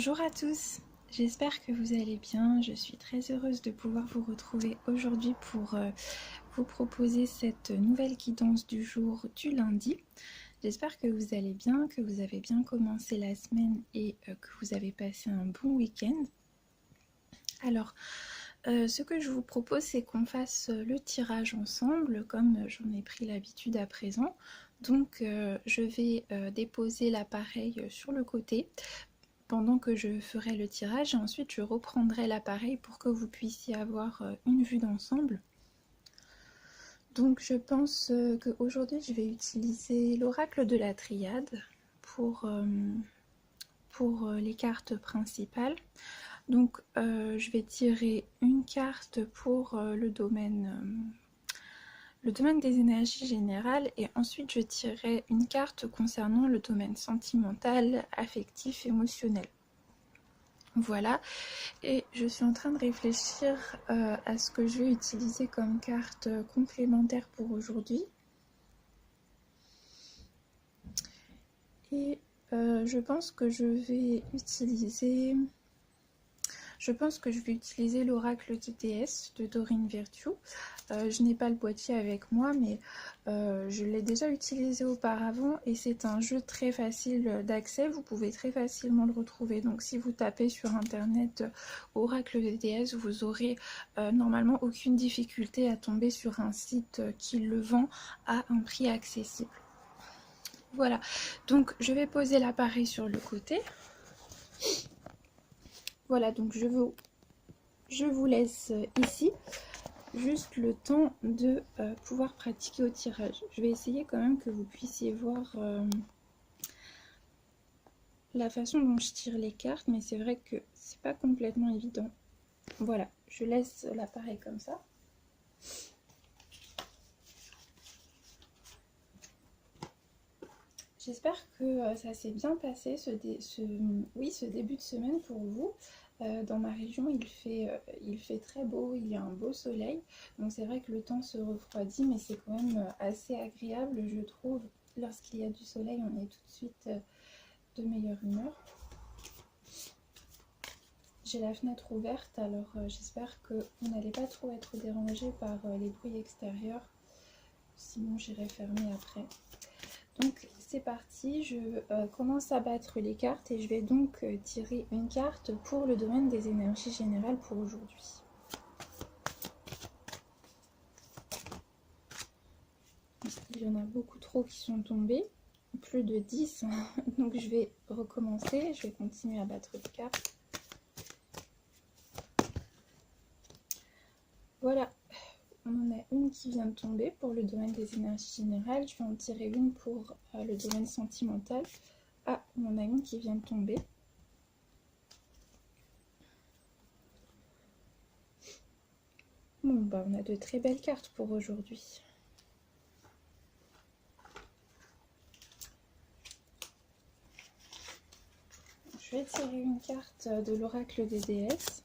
Bonjour à tous, j'espère que vous allez bien. Je suis très heureuse de pouvoir vous retrouver aujourd'hui pour vous proposer cette nouvelle guidance du jour du lundi. J'espère que vous allez bien, que vous avez bien commencé la semaine et que vous avez passé un bon week-end. Alors, ce que je vous propose, c'est qu'on fasse le tirage ensemble, comme j'en ai pris l'habitude à présent. Donc, je vais déposer l'appareil sur le côté pendant que je ferai le tirage et ensuite je reprendrai l'appareil pour que vous puissiez avoir une vue d'ensemble. Donc je pense qu'aujourd'hui je vais utiliser l'oracle de la triade pour les cartes principales. Donc je vais tirer une carte pour le domaine des énergies générales et ensuite je tirerai une carte concernant le domaine sentimental, affectif, émotionnel. Voilà, et je suis en train de réfléchir à ce que je vais utiliser comme carte complémentaire pour aujourd'hui. Et je pense que je vais utiliser l'oracle de déesse de Dorine Virtue. Je n'ai pas le boîtier avec moi, mais je l'ai déjà utilisé auparavant et c'est un jeu très facile d'accès. Vous pouvez très facilement le retrouver. Donc si vous tapez sur internet oracle de déesse, vous aurez normalement aucune difficulté à tomber sur un site qui le vend à un prix accessible. Voilà, donc je vais poser l'appareil sur le côté. Voilà, donc je vous laisse ici juste le temps de pouvoir pratiquer au tirage. Je vais essayer quand même que vous puissiez voir la façon dont je tire les cartes, mais c'est vrai que c'est pas complètement évident. Voilà, je laisse l'appareil comme ça. J'espère que ça s'est bien passé ce début de semaine pour vous. Dans ma région, il fait très beau, il y a un beau soleil. Donc c'est vrai que le temps se refroidit, mais c'est quand même assez agréable, je trouve. Lorsqu'il y a du soleil, on est tout de suite de meilleure humeur. J'ai la fenêtre ouverte, alors j'espère que vous n'allez pas trop être dérangé par les bruits extérieurs. Sinon, j'irai fermer après. Donc c'est parti, je commence à battre les cartes et je vais donc tirer une carte pour le domaine des énergies générales pour aujourd'hui. Il y en a beaucoup trop qui sont tombés, plus de 10, donc je vais recommencer, je vais continuer à battre les cartes. Voilà. On en a une qui vient de tomber pour le domaine des énergies générales. Je vais en tirer une pour le domaine sentimental. Ah, on en a une qui vient de tomber. Bon, bah on a de très belles cartes pour aujourd'hui. Je vais tirer une carte de l'oracle des déesses.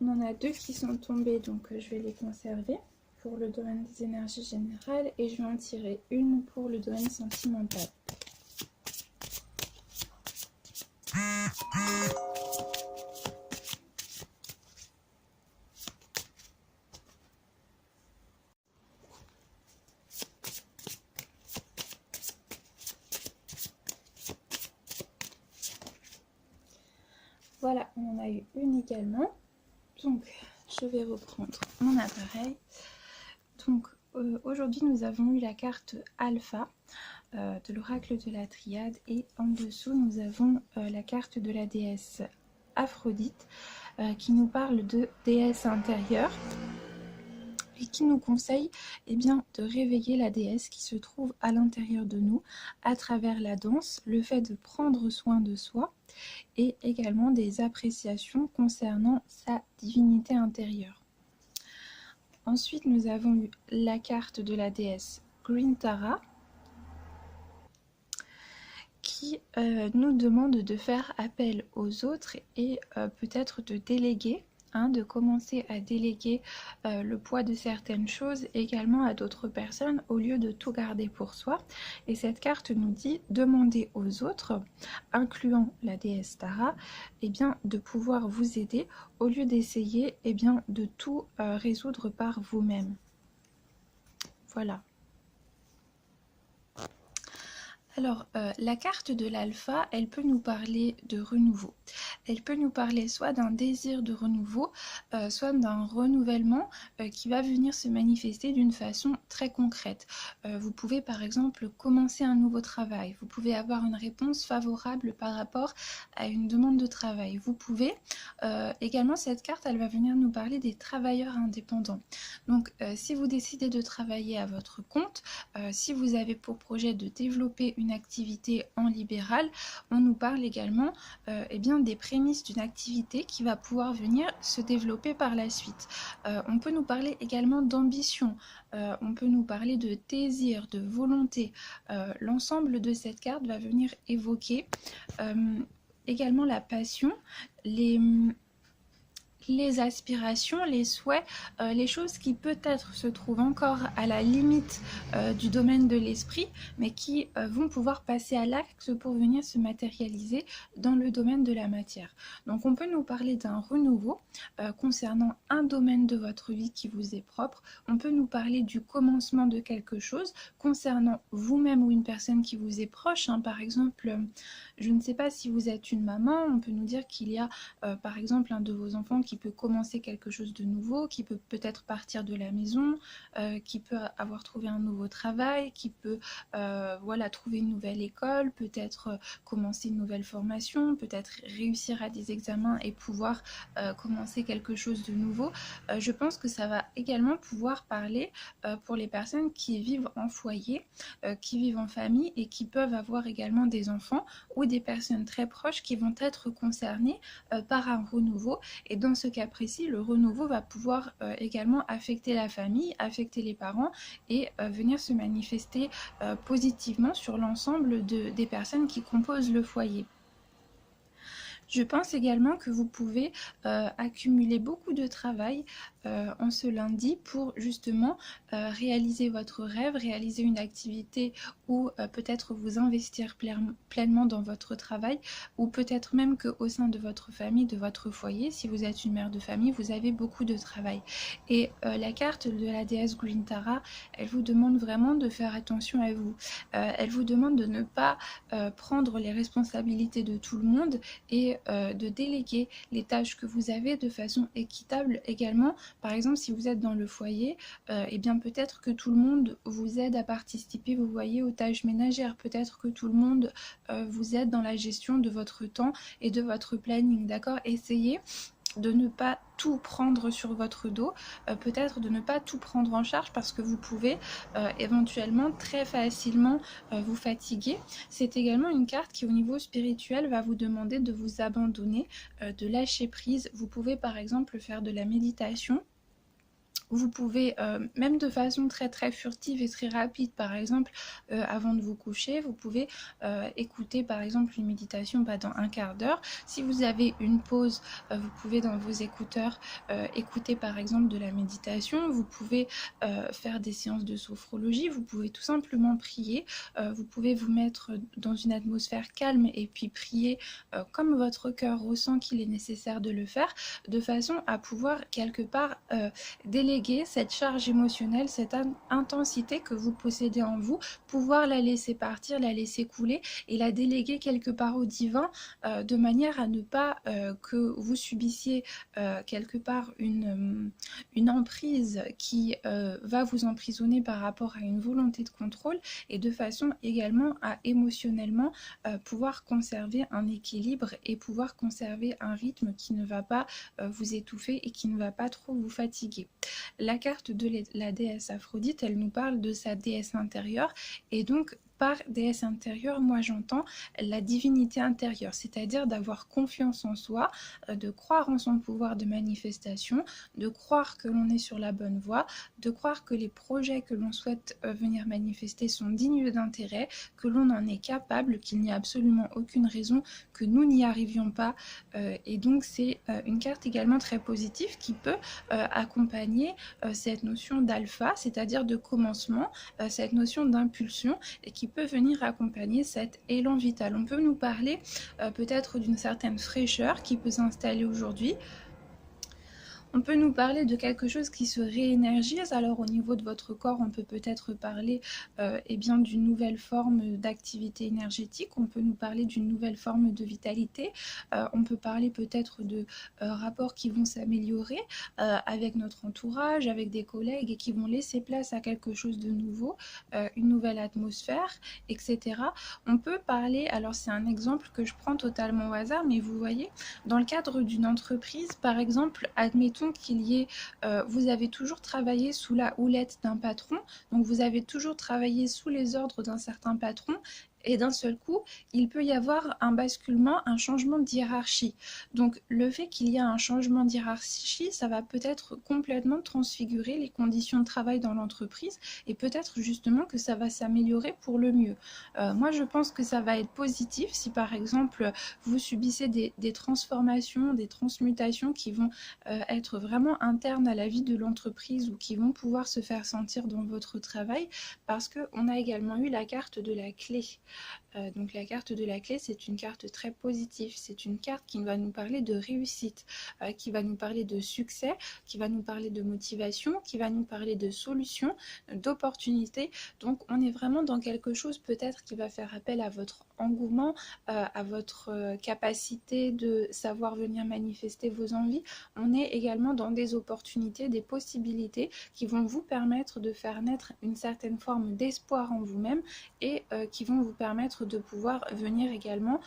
On en a deux qui sont tombés, donc je vais les conserver pour le domaine des énergies générales et je vais en tirer une pour le domaine sentimental. Voilà, on en a eu une également. Donc, je vais reprendre mon appareil. Donc, aujourd'hui, nous avons eu la carte Alpha de l'oracle de la triade et en dessous, nous avons la carte de la déesse Aphrodite qui nous parle de déesse intérieure et qui nous conseille de réveiller la déesse qui se trouve à l'intérieur de nous à travers la danse, le fait de prendre soin de soi et également des appréciations concernant sa divinité intérieure. Ensuite, nous avons eu la carte de la déesse Grintara qui nous demande de faire appel aux autres et peut-être de déléguer, de commencer à déléguer le poids de certaines choses également à d'autres personnes au lieu de tout garder pour soi. Et cette carte nous dit demander aux autres, incluant la déesse Tara, de pouvoir vous aider au lieu d'essayer de tout résoudre par vous-même. Voilà. Alors, la carte de l'alpha, elle peut nous parler de renouveau. Elle peut nous parler soit d'un désir de renouveau, soit d'un renouvellement qui va venir se manifester d'une façon très concrète. Vous pouvez par exemple commencer un nouveau travail. Vous pouvez avoir une réponse favorable par rapport à une demande de travail. Vous pouvez également, cette carte, elle va venir nous parler des travailleurs indépendants. Donc, si vous décidez de travailler à votre compte, si vous avez pour projet de développer une activité en libéral, on nous parle également des prémices d'une activité qui va pouvoir venir se développer par la suite. On peut nous parler également d'ambition, on peut nous parler de désir, de volonté. L'ensemble de cette carte va venir évoquer également la passion, les aspirations, les souhaits, les choses qui peut-être se trouvent encore à la limite du domaine de l'esprit, mais qui vont pouvoir passer à l'acte pour venir se matérialiser dans le domaine de la matière. Donc on peut nous parler d'un renouveau concernant un domaine de votre vie qui vous est propre. On peut nous parler du commencement de quelque chose concernant vous-même ou une personne qui vous est proche. Par exemple, je ne sais pas si vous êtes une maman, on peut nous dire qu'il y a par exemple un de vos enfants qui peut commencer quelque chose de nouveau, qui peut peut-être partir de la maison, qui peut avoir trouvé un nouveau travail, qui peut trouver une nouvelle école, peut-être commencer une nouvelle formation, peut-être réussir à des examens et pouvoir commencer quelque chose de nouveau. Je pense que ça va également pouvoir parler pour les personnes qui vivent en foyer, qui vivent en famille et qui peuvent avoir également des enfants ou des personnes très proches qui vont être concernées par un renouveau. Et dans ce cas précis, le renouveau va pouvoir également affecter la famille, affecter les parents et venir se manifester positivement sur l'ensemble des personnes qui composent le foyer. Je pense également que vous pouvez accumuler beaucoup de travail en ce lundi pour justement réaliser votre rêve, réaliser une activité ou peut-être vous investir pleinement dans votre travail, ou peut-être même qu'au sein de votre famille, de votre foyer, si vous êtes une mère de famille, vous avez beaucoup de travail. Et la carte de la déesse Green Tara, elle vous demande vraiment de faire attention à vous. Elle vous demande de ne pas prendre les responsabilités de tout le monde et de déléguer les tâches que vous avez de façon équitable également. Par exemple, si vous êtes dans le foyer, peut-être que tout le monde vous aide à participer, vous voyez, aux tâches ménagères. Peut-être que tout le monde vous aide dans la gestion de votre temps et de votre planning, d'accord? Essayez de ne pas tout prendre sur votre dos, peut-être de ne pas tout prendre en charge parce que vous pouvez éventuellement très facilement vous fatiguer. C'est également une carte qui au niveau spirituel va vous demander de vous abandonner, de lâcher prise. Vous pouvez par exemple faire de la méditation. Vous pouvez, même de façon très très furtive et très rapide, par exemple, avant de vous coucher, vous pouvez écouter par exemple une méditation pendant un quart d'heure. Si vous avez une pause, vous pouvez dans vos écouteurs écouter par exemple de la méditation. Vous pouvez faire des séances de sophrologie, vous pouvez tout simplement prier, vous pouvez vous mettre dans une atmosphère calme et puis prier comme votre cœur ressent qu'il est nécessaire de le faire, de façon à pouvoir quelque part déléguer cette charge émotionnelle, cette intensité que vous possédez en vous, pouvoir la laisser partir, la laisser couler et la déléguer quelque part au divin, de manière à ne pas que vous subissiez quelque part une emprise qui va vous emprisonner par rapport à une volonté de contrôle, et de façon également à émotionnellement pouvoir conserver un équilibre et pouvoir conserver un rythme qui ne va pas vous étouffer et qui ne va pas trop vous fatiguer. La carte de la déesse Aphrodite, elle nous parle de sa déesse intérieure, et donc par déesse intérieure, moi j'entends la divinité intérieure, c'est-à-dire d'avoir confiance en soi, de croire en son pouvoir de manifestation, de croire que l'on est sur la bonne voie, de croire que les projets que l'on souhaite venir manifester sont dignes d'intérêt, que l'on en est capable, qu'il n'y a absolument aucune raison que nous n'y arrivions pas. Et donc c'est une carte également très positive qui peut accompagner cette notion d'alpha, c'est-à-dire de commencement, cette notion d'impulsion, et qui peut venir accompagner cet élan vital. On peut nous parler peut-être d'une certaine fraîcheur qui peut s'installer aujourd'hui. On peut nous parler de quelque chose qui se réénergise. Alors au niveau de votre corps, on peut peut-être parler bien d'une nouvelle forme d'activité énergétique. On peut nous parler d'une nouvelle forme de vitalité. On peut parler peut-être de rapports qui vont s'améliorer avec notre entourage, avec des collègues et qui vont laisser place à quelque chose de nouveau, une nouvelle atmosphère, etc. On peut parler, alors c'est un exemple que je prends totalement au hasard, mais vous voyez, dans le cadre d'une entreprise, par exemple, admettons qu'il y ait, vous avez toujours travaillé sous la houlette d'un patron, donc vous avez toujours travaillé sous les ordres d'un certain patron, et d'un seul coup, il peut y avoir un basculement, un changement de hiérarchie. Donc le fait qu'il y a un changement de hiérarchie, ça va peut-être complètement transfigurer les conditions de travail dans l'entreprise, et peut-être justement que ça va s'améliorer pour le mieux. Moi je pense que ça va être positif si par exemple vous subissez des transformations, des transmutations qui vont être vraiment internes à la vie de l'entreprise ou qui vont pouvoir se faire sentir dans votre travail, parce qu'on a également eu la carte de la clé. Donc la carte de la clé, c'est une carte très positive, c'est une carte qui va nous parler de réussite, qui va nous parler de succès, qui va nous parler de motivation, qui va nous parler de solutions, d'opportunités. Donc on est vraiment dans quelque chose peut-être qui va faire appel à votre engouement, à votre capacité de savoir venir manifester vos envies. On est également dans des opportunités, des possibilités qui vont vous permettre de faire naître une certaine forme d'espoir en vous-même et qui vont vous permettre de pouvoir venir également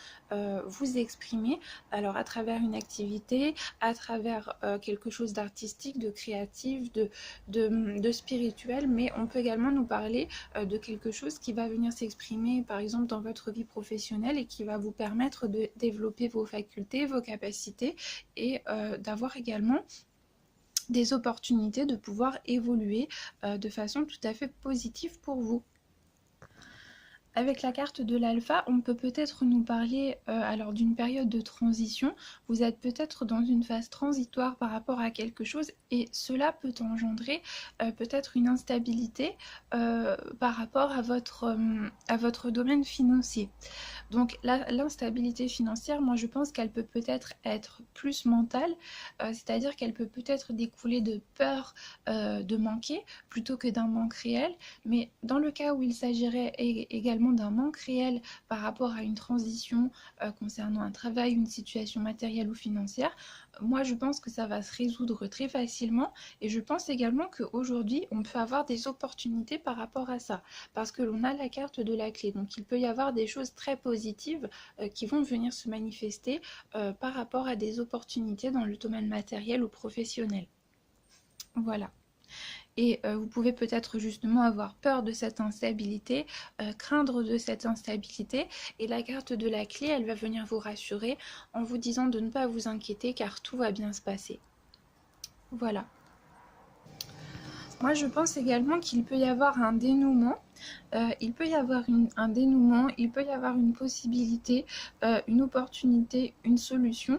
vous exprimer, alors à travers une activité, à travers quelque chose d'artistique, de créatif, de spirituel, mais on peut également nous parler de quelque chose qui va venir s'exprimer par exemple dans votre vie professionnelle et qui va vous permettre de développer vos facultés, vos capacités et d'avoir également des opportunités de pouvoir évoluer de façon tout à fait positive pour vous. Avec la carte de l'alpha, on peut peut-être nous parler alors d'une période de transition. Vous êtes peut-être dans une phase transitoire par rapport à quelque chose et cela peut engendrer peut-être une instabilité par rapport à votre domaine financier. Donc l'instabilité financière, moi je pense qu'elle peut peut-être être plus mentale, c'est-à-dire qu'elle peut peut-être découler de peur de manquer plutôt que d'un manque réel. Mais dans le cas où il s'agirait également d'un manque réel par rapport à une transition concernant un travail, une situation matérielle ou financière, moi je pense que ça va se résoudre très facilement et je pense également qu'aujourd'hui on peut avoir des opportunités par rapport à ça parce que l'on a la carte de la clé, donc il peut y avoir des choses très positives qui vont venir se manifester par rapport à des opportunités dans le domaine matériel ou professionnel. Voilà. Et vous pouvez peut-être justement avoir peur de cette instabilité, craindre de cette instabilité. Et la carte de la clé, elle va venir vous rassurer en vous disant de ne pas vous inquiéter car tout va bien se passer. Voilà. Moi, je pense également qu'il peut y avoir un dénouement. Il peut y avoir un dénouement, il peut y avoir une possibilité, une opportunité, une solution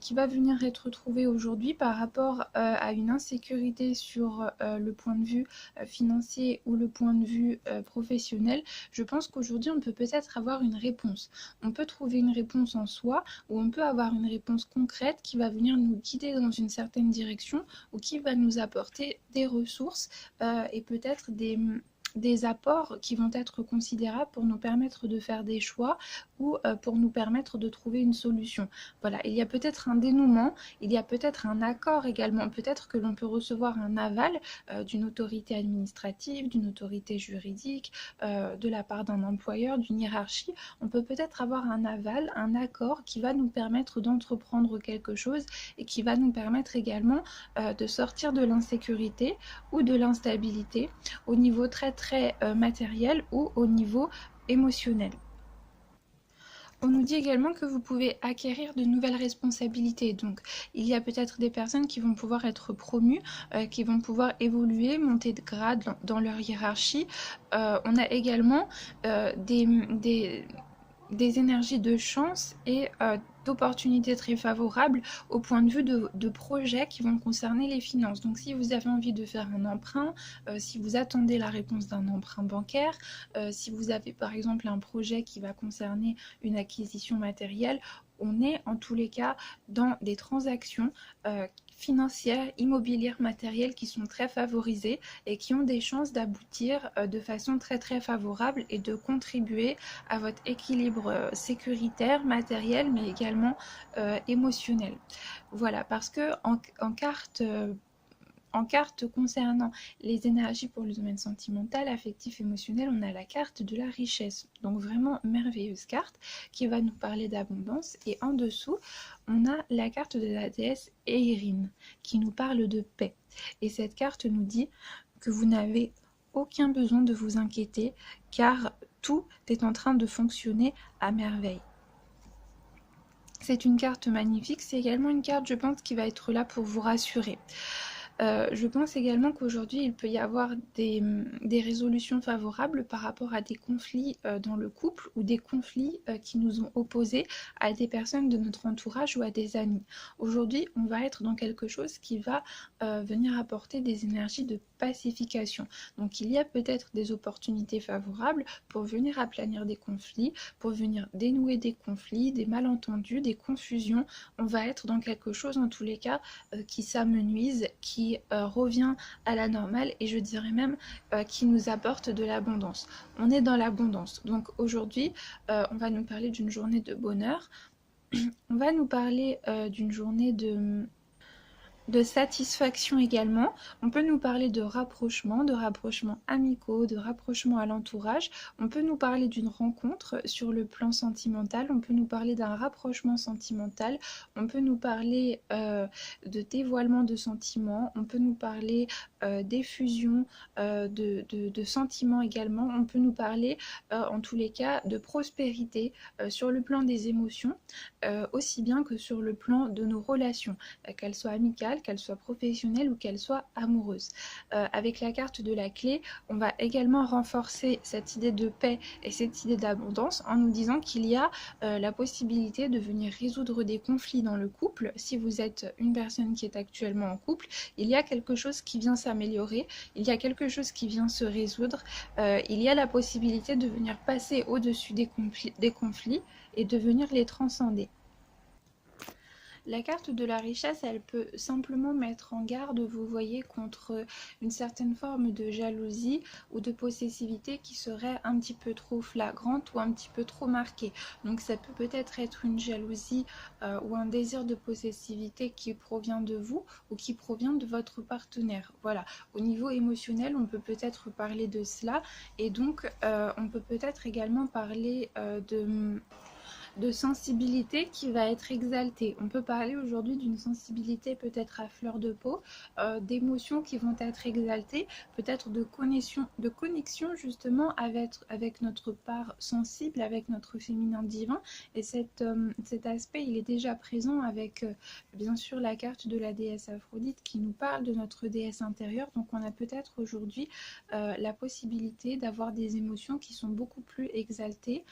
qui va venir être trouvée aujourd'hui par rapport à une insécurité sur le point de vue financier ou le point de vue professionnel. Je pense qu'aujourd'hui on peut peut-être avoir une réponse. On peut trouver une réponse en soi ou on peut avoir une réponse concrète qui va venir nous guider dans une certaine direction ou qui va nous apporter des ressources et peut-être des apports qui vont être considérables pour nous permettre de faire des choix ou pour nous permettre de trouver une solution. Voilà, il y a peut-être un dénouement, il y a peut-être un accord également, peut-être que l'on peut recevoir un aval d'une autorité administrative, d'une autorité juridique, de la part d'un employeur, d'une hiérarchie. On peut peut-être avoir un aval, un accord qui va nous permettre d'entreprendre quelque chose et qui va nous permettre également de sortir de l'insécurité ou de l'instabilité au niveau très matériel ou au niveau émotionnel. On nous dit également que vous pouvez acquérir de nouvelles responsabilités. Donc, il y a peut-être des personnes qui vont pouvoir être promues, qui vont pouvoir évoluer, monter de grade dans leur hiérarchie. On a également des énergies de chance et d'opportunités très favorables au point de vue de projets qui vont concerner les finances. Donc si vous avez envie de faire un emprunt, si vous attendez la réponse d'un emprunt bancaire, si vous avez par exemple un projet qui va concerner une acquisition matérielle, on est en tous les cas dans des transactions financières, immobilières, matérielles qui sont très favorisées et qui ont des chances d'aboutir de façon très très favorable et de contribuer à votre équilibre sécuritaire, matériel, mais également émotionnel. Voilà, parce que en carte concernant les énergies pour le domaine sentimental, affectif, émotionnel, on a la carte de la richesse. Donc vraiment merveilleuse carte qui va nous parler d'abondance. Et en dessous, on a la carte de la déesse Eirin qui nous parle de paix. Et cette carte nous dit que vous n'avez aucun besoin de vous inquiéter car tout est en train de fonctionner à merveille. C'est une carte magnifique, c'est également une carte, je pense, qui va être là pour vous rassurer. Je pense également qu'aujourd'hui, il peut y avoir des résolutions favorables par rapport à des conflits dans le couple ou des conflits qui nous ont opposés à des personnes de notre entourage ou à des amis. Aujourd'hui, on va être dans quelque chose qui va venir apporter des énergies de pacification. Donc il y a peut-être des opportunités favorables pour venir aplanir des conflits, pour venir dénouer des conflits, des malentendus, des confusions. On va être dans quelque chose en tous les cas qui s'amenuise, qui revient à la normale et je dirais même qui nous apporte de l'abondance. On est dans l'abondance. Donc aujourd'hui, on va nous parler d'une journée de bonheur. On va nous parler d'une journée de satisfaction également. On peut nous parler de rapprochements amicaux, de rapprochements à l'entourage. On peut nous parler d'une rencontre sur le plan sentimental. On peut nous parler d'un rapprochement sentimental. On peut nous parler de dévoilement de sentiments. On peut nous parler d'effusion de sentiments également. On peut nous parler en tous les cas de prospérité sur le plan des émotions, aussi bien que sur le plan de nos relations, qu'elles soient amicales, qu'elle soit professionnelle ou qu'elle soit amoureuse. Avec la carte de la clé, on va également renforcer cette idée de paix et cette idée d'abondance en nous disant qu'il y a la possibilité de venir résoudre des conflits dans le couple. Si vous êtes une personne qui est actuellement en couple, il y a quelque chose qui vient s'améliorer, il y a quelque chose qui vient se résoudre, il y a la possibilité de venir passer au-dessus des conflits et de venir les transcender. La carte de la richesse, elle peut simplement mettre en garde, vous voyez, contre une certaine forme de jalousie ou de possessivité qui serait un petit peu trop flagrante ou un petit peu trop marquée. Donc ça peut peut-être être une jalousie ou un désir de possessivité qui provient de vous ou qui provient de votre partenaire. Voilà, au niveau émotionnel, on peut peut-être parler de cela et donc on peut peut-être également parler de sensibilité qui va être exaltée. On peut parler aujourd'hui d'une sensibilité peut-être à fleur de peau, d'émotions qui vont être exaltées, peut-être de connexion justement avec notre part sensible, avec notre féminin divin. Et cet aspect, il est déjà présent avec bien sûr la carte de la déesse Aphrodite qui nous parle de notre déesse intérieure. Donc on a peut-être aujourd'hui la possibilité d'avoir des émotions qui sont beaucoup plus exaltées,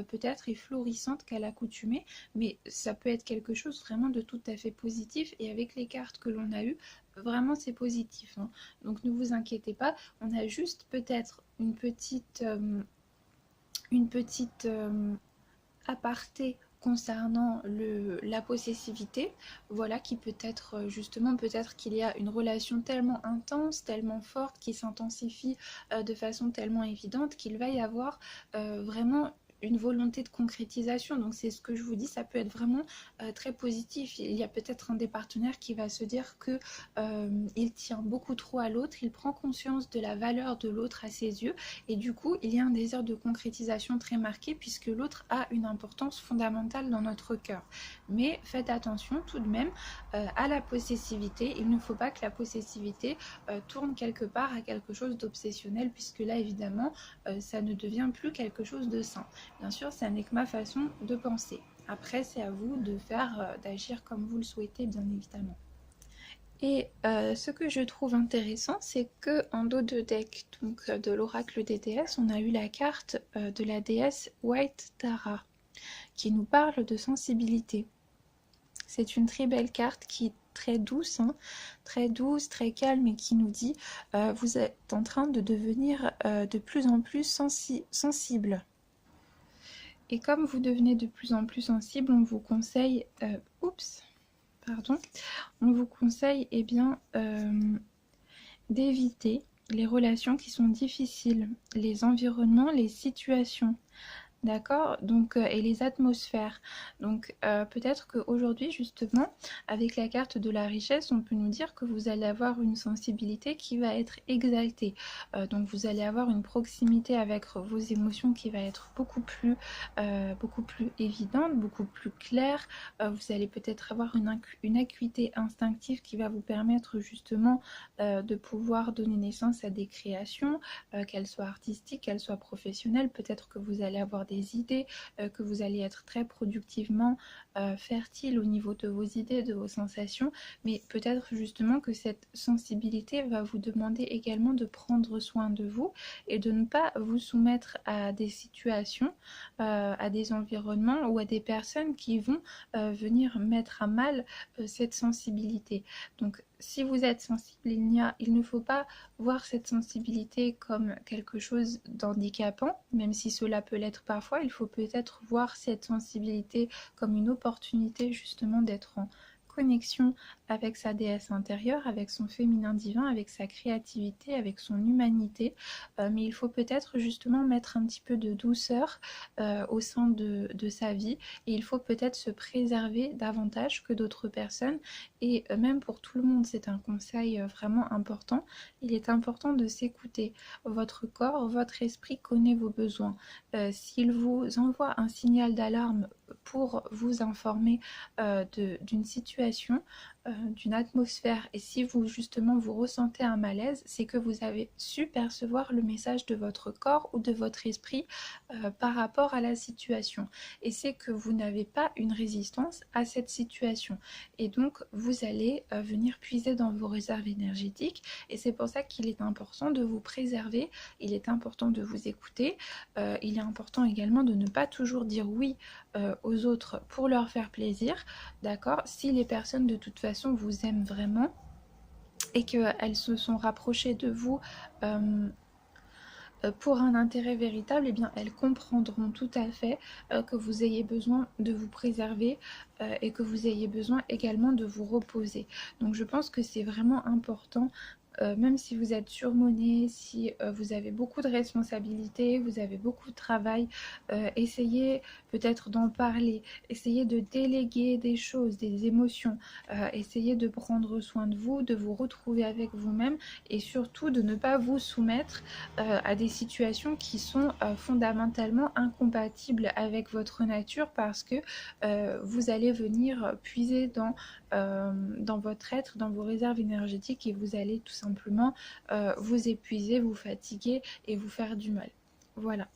peut-être et florissantes qu'à l'accoutumée, mais ça peut être quelque chose vraiment de tout à fait positif et avec les cartes que l'on a eues, vraiment c'est positif, hein. Donc ne vous inquiétez pas, on a juste peut-être une petite aparté concernant la possessivité, voilà, qui peut être justement, peut-être qu'il y a une relation tellement intense, tellement forte, qui s'intensifie de façon tellement évidente qu'il va y avoir vraiment une volonté de concrétisation. Donc c'est ce que je vous dis, ça peut être vraiment très positif. Il y a peut-être un des partenaires qui va se dire que il tient beaucoup trop à l'autre, il prend conscience de la valeur de l'autre à ses yeux, et du coup il y a un désir de concrétisation très marqué puisque l'autre a une importance fondamentale dans notre cœur. Mais faites attention tout de même à la possessivité. Il ne faut pas que la possessivité tourne quelque part à quelque chose d'obsessionnel, puisque là évidemment ça ne devient plus quelque chose de sain. Bien sûr, ça n'est que ma façon de penser. Après, c'est à vous de faire, d'agir comme vous le souhaitez, bien évidemment. Et ce que je trouve intéressant, c'est que en dos de deck, donc de l'oracle des déesses, on a eu la carte de la déesse White Tara, qui nous parle de sensibilité. C'est une très belle carte qui est très douce, très douce, très calme, et qui nous dit vous êtes en train de devenir de plus en plus sensible. Et comme vous devenez de plus en plus sensible, on vous conseille, on vous conseille d'éviter les relations qui sont difficiles, les environnements, les situations. D'accord, donc et les atmosphères. Donc peut-être qu'aujourd'hui justement, avec la carte de la richesse, on peut nous dire que vous allez avoir une sensibilité qui va être exaltée. Donc vous allez avoir une proximité avec vos émotions qui va être beaucoup plus évidente, beaucoup plus claire. Vous allez peut-être avoir une acuité instinctive qui va vous permettre justement de pouvoir donner naissance à des créations, qu'elles soient artistiques, qu'elles soient professionnelles. Peut-être que vous allez avoir des idées, que vous allez être très productivement fertile au niveau de vos idées, de vos sensations, mais peut-être justement que cette sensibilité va vous demander également de prendre soin de vous et de ne pas vous soumettre à des situations, à des environnements ou à des personnes qui vont venir mettre à mal cette sensibilité. Donc si vous êtes sensible, il ne faut pas voir cette sensibilité comme quelque chose d'handicapant, même si cela peut l'être parfois. Il faut peut-être voir cette sensibilité comme une opportunité justement d'être en connexion avec sa déesse intérieure, avec son féminin divin, avec sa créativité, avec son humanité. Mais il faut peut-être justement mettre un petit peu de douceur au sein de sa vie, et il faut peut-être se préserver davantage que d'autres personnes. Et même pour tout le monde, c'est un conseil vraiment important. Il est important de s'écouter. Votre corps, votre esprit connaît vos besoins. S'il vous envoie un signal d'alarme pour vous informer d'une situation, d'une atmosphère, et si vous justement vous ressentez un malaise, c'est que vous avez su percevoir le message de votre corps ou de votre esprit par rapport à la situation, et c'est que vous n'avez pas une résistance à cette situation, et donc vous allez venir puiser dans vos réserves énergétiques. Et c'est pour ça qu'il est important de vous préserver, il est important de vous écouter, il est important également de ne pas toujours dire oui aux autres pour leur faire plaisir, d'accord? Si les personnes de toute façon vous aiment vraiment et qu'elles se sont rapprochées de vous pour un intérêt véritable, eh bien elles comprendront tout à fait que vous ayez besoin de vous préserver et que vous ayez besoin également de vous reposer. Donc je pense que c'est vraiment important. Même si vous êtes surmené, si vous avez beaucoup de responsabilités, vous avez beaucoup de travail, essayez peut-être d'en parler, essayez de déléguer des choses, des émotions, essayez de prendre soin de vous, de vous retrouver avec vous-même, et surtout de ne pas vous soumettre à des situations qui sont fondamentalement incompatibles avec votre nature, parce que vous allez venir puiser dans votre être, dans vos réserves énergétiques, et vous allez tout simplement vous épuiser, vous fatiguer et vous faire du mal. Voilà.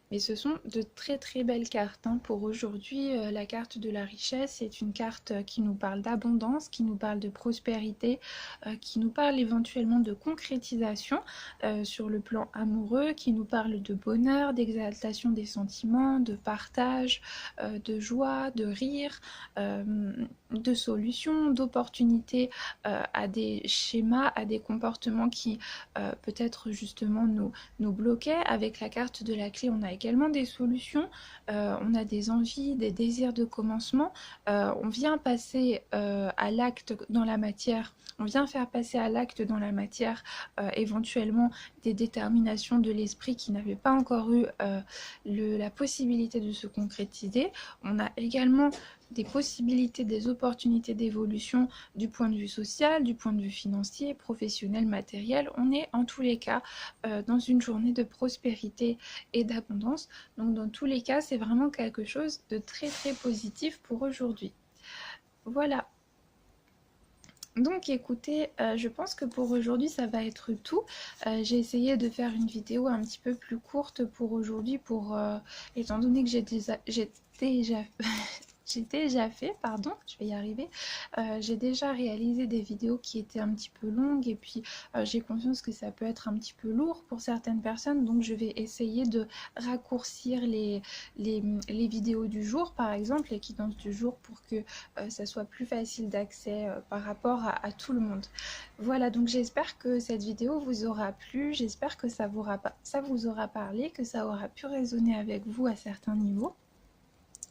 Mais ce sont de très très belles cartes pour aujourd'hui. La carte de la richesse est une carte qui nous parle d'abondance, qui nous parle de prospérité, qui nous parle éventuellement de concrétisation sur le plan amoureux, qui nous parle de bonheur, d'exaltation des sentiments, de partage, de joie, de rire, de solutions, d'opportunités à des schémas, à des comportements qui peut-être justement nous bloquaient. Avec la carte de la clé, on a également des solutions, on a des envies, des désirs de commencement, on vient passer à l'acte dans la matière, on vient faire passer à l'acte dans la matière éventuellement des déterminations de l'esprit qui n'avaient pas encore eu la possibilité de se concrétiser. On a également des possibilités, des opportunités d'évolution du point de vue social, du point de vue financier, professionnel, matériel. On est en tous les cas dans une journée de prospérité et d'abondance. Donc dans tous les cas, c'est vraiment quelque chose de très très positif pour aujourd'hui. Voilà. Donc écoutez, je pense que pour aujourd'hui ça va être tout. J'ai essayé de faire une vidéo un petit peu plus courte pour aujourd'hui, étant donné que j'ai déjà j'ai déjà fait, pardon, je vais y arriver, j'ai déjà réalisé des vidéos qui étaient un petit peu longues et puis j'ai conscience que ça peut être un petit peu lourd pour certaines personnes, donc je vais essayer de raccourcir les vidéos du jour, par exemple, les guidances du jour pour que ça soit plus facile d'accès par rapport à tout le monde. Voilà, donc j'espère que cette vidéo vous aura plu, j'espère que ça vous aura parlé, que ça aura pu résonner avec vous à certains niveaux.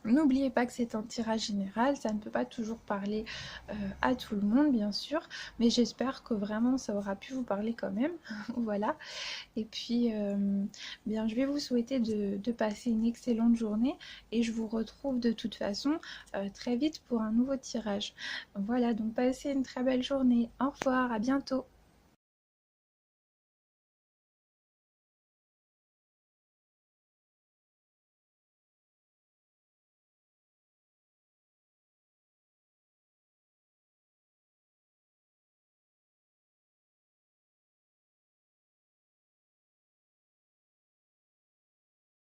N'oubliez pas que c'est un tirage général, ça ne peut pas toujours parler à tout le monde bien sûr, mais j'espère que vraiment ça aura pu vous parler quand même. Voilà, et puis bien je vais vous souhaiter de passer une excellente journée et je vous retrouve de toute façon très vite pour un nouveau tirage. Voilà, donc passez une très belle journée, au revoir, à bientôt.